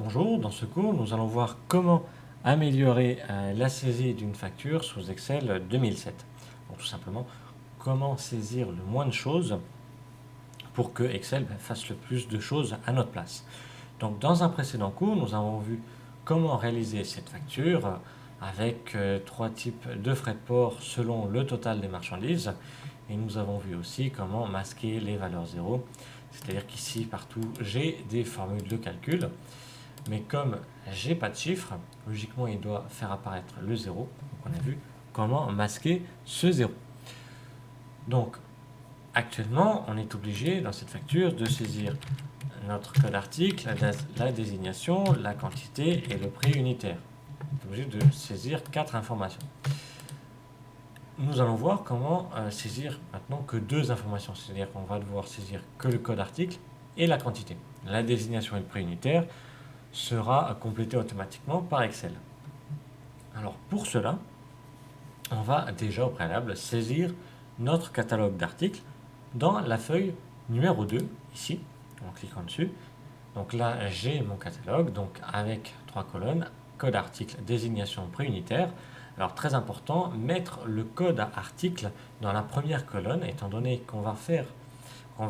Bonjour, dans ce cours, nous allons voir comment améliorer la saisie d'une facture sous Excel 2007. Donc, tout simplement, comment saisir le moins de choses pour que Excel fasse le plus de choses à notre place. Donc, dans un précédent cours, nous avons vu comment réaliser cette facture avec trois types de frais de port selon le total des marchandises. Et nous avons vu aussi comment masquer les valeurs zéro. C'est-à-dire qu'ici, partout, j'ai des formules de calcul. Mais comme j'ai pas de chiffre, logiquement il doit faire apparaître le 0. Donc on a vu comment masquer ce 0. Donc actuellement on est obligé dans cette facture de saisir notre code article, la désignation, la quantité et le prix unitaire. On est obligé de saisir 4 informations. Nous allons voir comment saisir maintenant que 2 informations, c'est-à-dire qu'on va devoir saisir que le code article et la quantité. La désignation et le prix unitaire sera complété automatiquement par Excel. Alors pour cela, on va déjà au préalable saisir notre catalogue d'articles dans la feuille numéro 2, ici, en cliquant dessus. Donc là, j'ai mon catalogue, donc avec 3 colonnes, code article, désignation, prix unitaire. Alors très important, mettre le code article dans la première colonne, étant donné qu'on va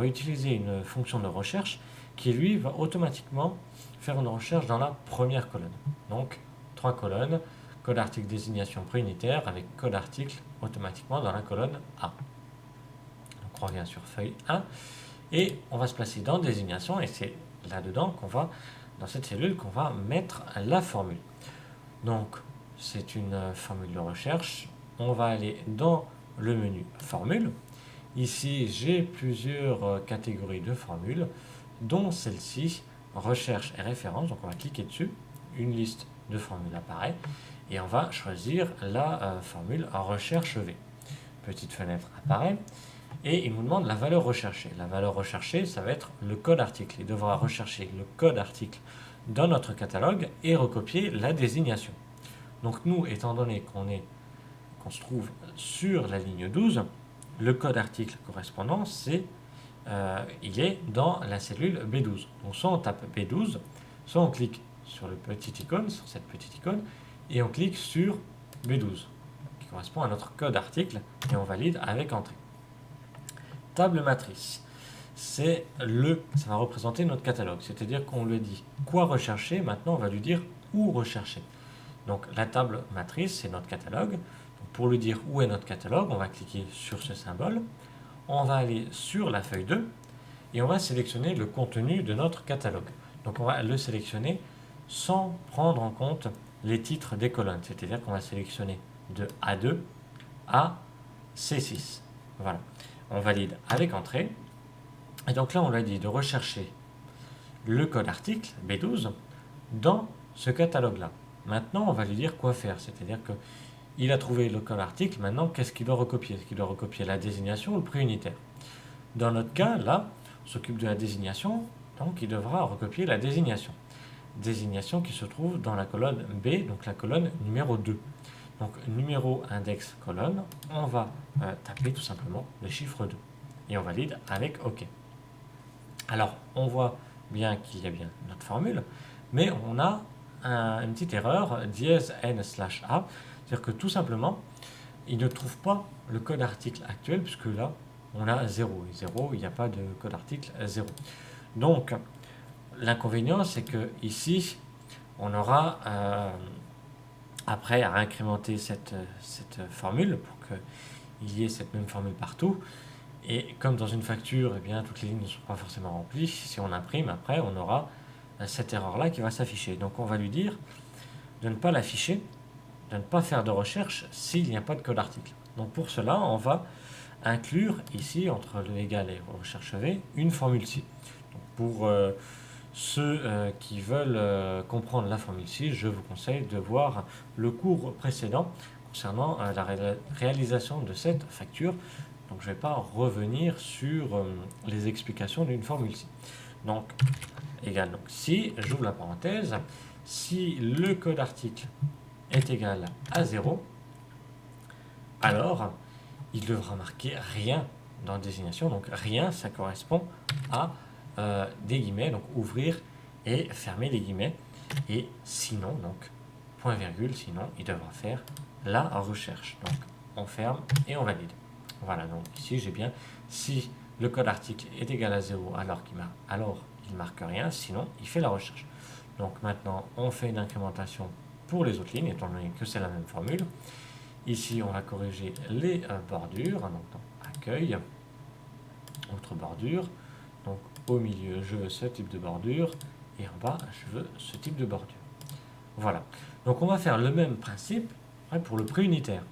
utiliser une fonction de recherche qui lui va automatiquement faire une recherche dans la première colonne. Donc 3 colonnes, code article, désignation, prix unitaire avec code article automatiquement dans la colonne A. Donc on revient sur feuille 1 et on va se placer dans désignation et c'est là-dedans dans cette cellule qu'on va mettre la formule. Donc c'est une formule de recherche. On va aller dans le menu formule. Ici, j'ai plusieurs catégories de formules, dont celle-ci, recherche et référence. Donc on va cliquer dessus, une liste de formules apparaît, et on va choisir la formule recherche V. Petite fenêtre apparaît, et il nous demande la valeur recherchée. La valeur recherchée, ça va être le code article. Il devra rechercher le code article dans notre catalogue et recopier la désignation. Donc nous, étant donné qu'on se trouve sur la ligne 12, le code article correspondant, il est dans la cellule B12. Donc soit on tape B12, soit on clique sur cette petite icône, et on clique sur B12, qui correspond à notre code article, et on valide avec entrée. Table matrice, ça va représenter notre catalogue, c'est-à-dire qu'on lui dit quoi rechercher, maintenant on va lui dire où rechercher. Donc la table matrice, c'est notre catalogue. Donc, pour lui dire où est notre catalogue, on va cliquer sur ce symbole. On va aller sur la feuille 2 et on va sélectionner le contenu de notre catalogue. Donc on va le sélectionner sans prendre en compte les titres des colonnes. C'est-à-dire qu'on va sélectionner de A2 à C6. Voilà. On valide avec entrée. Et donc là, on lui dit de rechercher le code article B12 dans ce catalogue-là. Maintenant, on va lui dire quoi faire. C'est-à-dire qu'il a trouvé le code article. Maintenant, qu'est-ce qu'il doit recopier? Est-ce qu'il doit recopier la désignation ou le prix unitaire? Dans notre cas, là, on s'occupe de la désignation. Donc, il devra recopier la désignation. Désignation qui se trouve dans la colonne B, donc la colonne numéro 2. Donc, numéro, index, colonne. On va taper tout simplement le chiffre 2. Et on valide avec OK. Alors, on voit bien qu'il y a bien notre formule, mais on a une petite erreur, dièse n/a, c'est-à-dire que tout simplement, il ne trouve pas le code article actuel, puisque là, on a 0. Et 0, il n'y a pas de code article 0. Donc, l'inconvénient, c'est que ici, on aura après à incrémenter cette formule pour qu'il y ait cette même formule partout. Et comme dans une facture, eh bien, toutes les lignes ne sont pas forcément remplies, si on imprime, après, on aura cette erreur-là qui va s'afficher. Donc on va lui dire de ne pas l'afficher, de ne pas faire de recherche s'il n'y a pas de code article. Donc pour cela, on va inclure ici, entre le égal et recherche V, une formule ci. Donc pour ceux qui veulent comprendre la formule ci, je vous conseille de voir le cours précédent concernant la réalisation de cette facture. Donc je ne vais pas revenir sur les explications d'une formule ci. Donc, égal. Donc si, j'ouvre la parenthèse, si le code article est égal à 0, alors il devra marquer rien dans désignation. Donc rien, ça correspond à des guillemets, donc ouvrir et fermer les guillemets. Et sinon, donc, point virgule, sinon, il devra faire la recherche. Donc, on ferme et on valide. Voilà, donc ici, j'ai bien, si le code article est égal à 0, alors il marque rien, sinon, il fait la recherche. Donc, maintenant, on fait une incrémentation pour les autres lignes, étant donné que c'est la même formule. Ici, on va corriger les bordures, donc dans accueil, autre bordure. Donc, au milieu, je veux ce type de bordure, et en bas, je veux ce type de bordure. Voilà. Donc, on va faire le même principe pour le prix unitaire.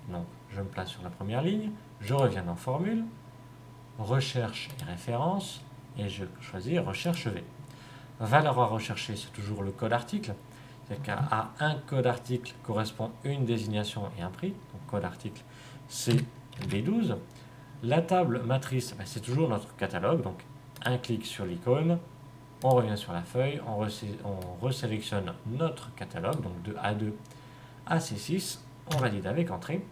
Donc, je me place sur la première ligne, je reviens dans formule, recherche et référence, et je choisis recherche V. Valeur à rechercher, c'est toujours le code article. C'est qu'à un code article correspond une désignation et un prix. Donc, code article, c'est B12. La table matrice, c'est toujours notre catalogue. Donc, un clic sur l'icône, on revient sur la feuille, on resélectionne notre catalogue, donc de A2 à C6, on valide avec entrée.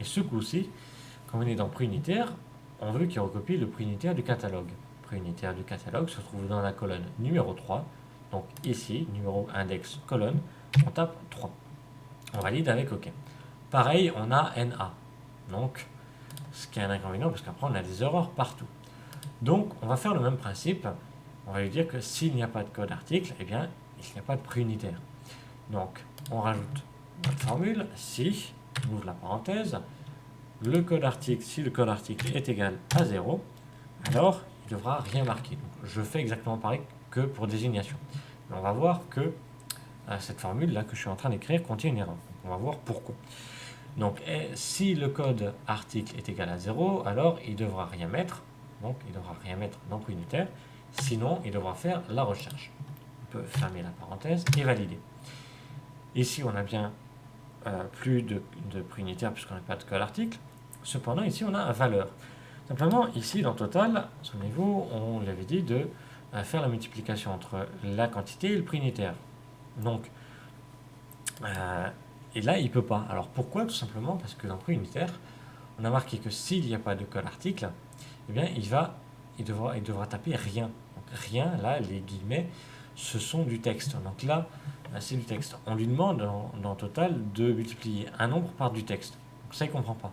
Et ce coup-ci, quand on est dans prix unitaire, on veut qu'il recopie le prix unitaire du catalogue. Le prix unitaire du catalogue se trouve dans la colonne numéro 3. Donc ici, numéro index colonne, on tape 3. On valide avec OK. Pareil, on a NA. Donc, ce qui est un inconvénient, parce qu'après, on a des erreurs partout. Donc, on va faire le même principe. On va lui dire que s'il n'y a pas de code article, eh bien, il n'y a pas de prix unitaire. Donc, on rajoute notre formule. Si, on ouvre la parenthèse, le code article, si le code article est égal à 0, alors il ne devra rien marquer. Donc, je fais exactement pareil que pour désignation. Mais on va voir que cette formule-là que je suis en train d'écrire contient une erreur. Donc, on va voir pourquoi. Donc, si le code article est égal à 0, alors il ne devra rien mettre. Donc, il ne devra rien mettre dans prix unitaire. Sinon, il devra faire la recherche. On peut fermer la parenthèse et valider. Ici, on a bien plus de prix unitaire puisqu'on n'a pas de code article. Cependant, ici, on a valeur. Simplement, ici, dans Total, souvenez-vous, on l'avait dit de faire la multiplication entre la quantité et le prix unitaire. Donc, et là, il ne peut pas. Alors, pourquoi? Tout simplement parce que dans le prix unitaire, on a marqué que s'il n'y a pas de code article, eh bien, il devra taper rien. Donc, rien, là, les guillemets, ce sont du texte. Donc là, c'est du texte. On lui demande dans Total de multiplier un nombre par du texte. Donc ça, il ne comprend pas.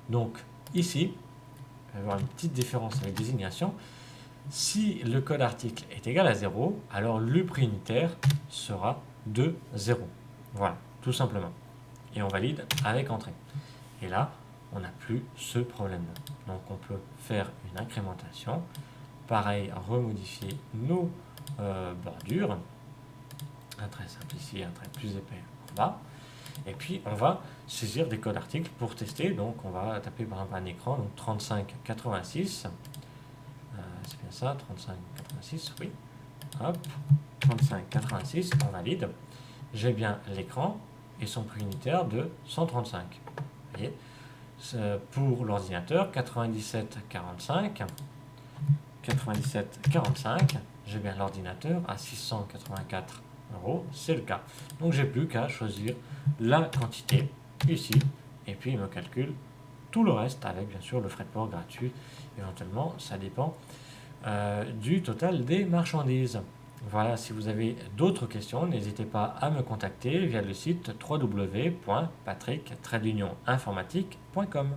Donc ici, il va y avoir une petite différence avec désignation. Si le code article est égal à 0, alors le prix unitaire sera de 0. Voilà, tout simplement. Et on valide avec entrée. Et là, on n'a plus ce problème-là. Donc on peut faire une incrémentation. Pareil, remodifier nos bordures. Un trait simple ici, un trait plus épais en bas. Et puis on va saisir des codes articles pour tester. Donc on va taper par exemple un écran, donc 3586. C'est bien ça, 3586, oui. Hop, 3586, on valide. J'ai bien l'écran et son prix unitaire de 135. Vous voyez, pour l'ordinateur, 9745. 9745, j'ai bien l'ordinateur à 684 €, c'est le cas. Donc j'ai plus qu'à choisir la quantité ici, et puis il me calcule tout le reste avec bien sûr le frais de port gratuit. Éventuellement, ça dépend du total des marchandises. Voilà, si vous avez d'autres questions, n'hésitez pas à me contacter via le site www.patrick-informatique.com.